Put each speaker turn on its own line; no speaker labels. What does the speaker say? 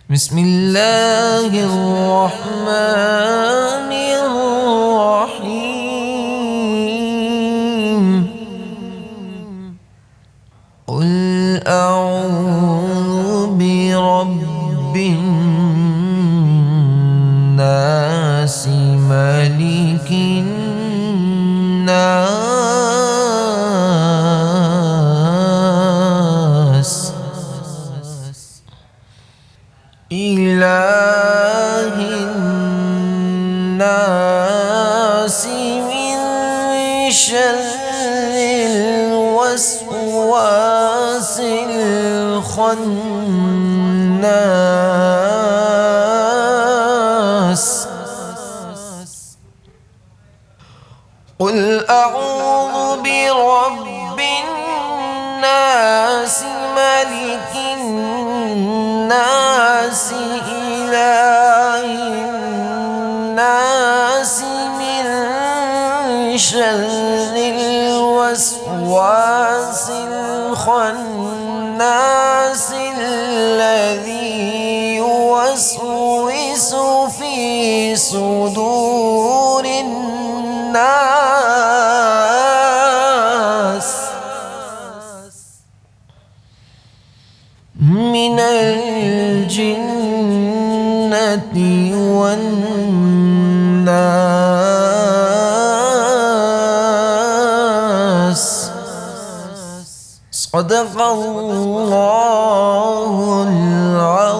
بسم الله الرحمن الرحيم. قل أعوذ برب الناس ملك الناس إله الناس من شر الوسواس الخناس. قل أعوذ برب الناس ملك الناس إله الناس من شر الوسواس الخناس الذي يوسوس في صدور الناس من الجنة والناس. صدق الله العظيم.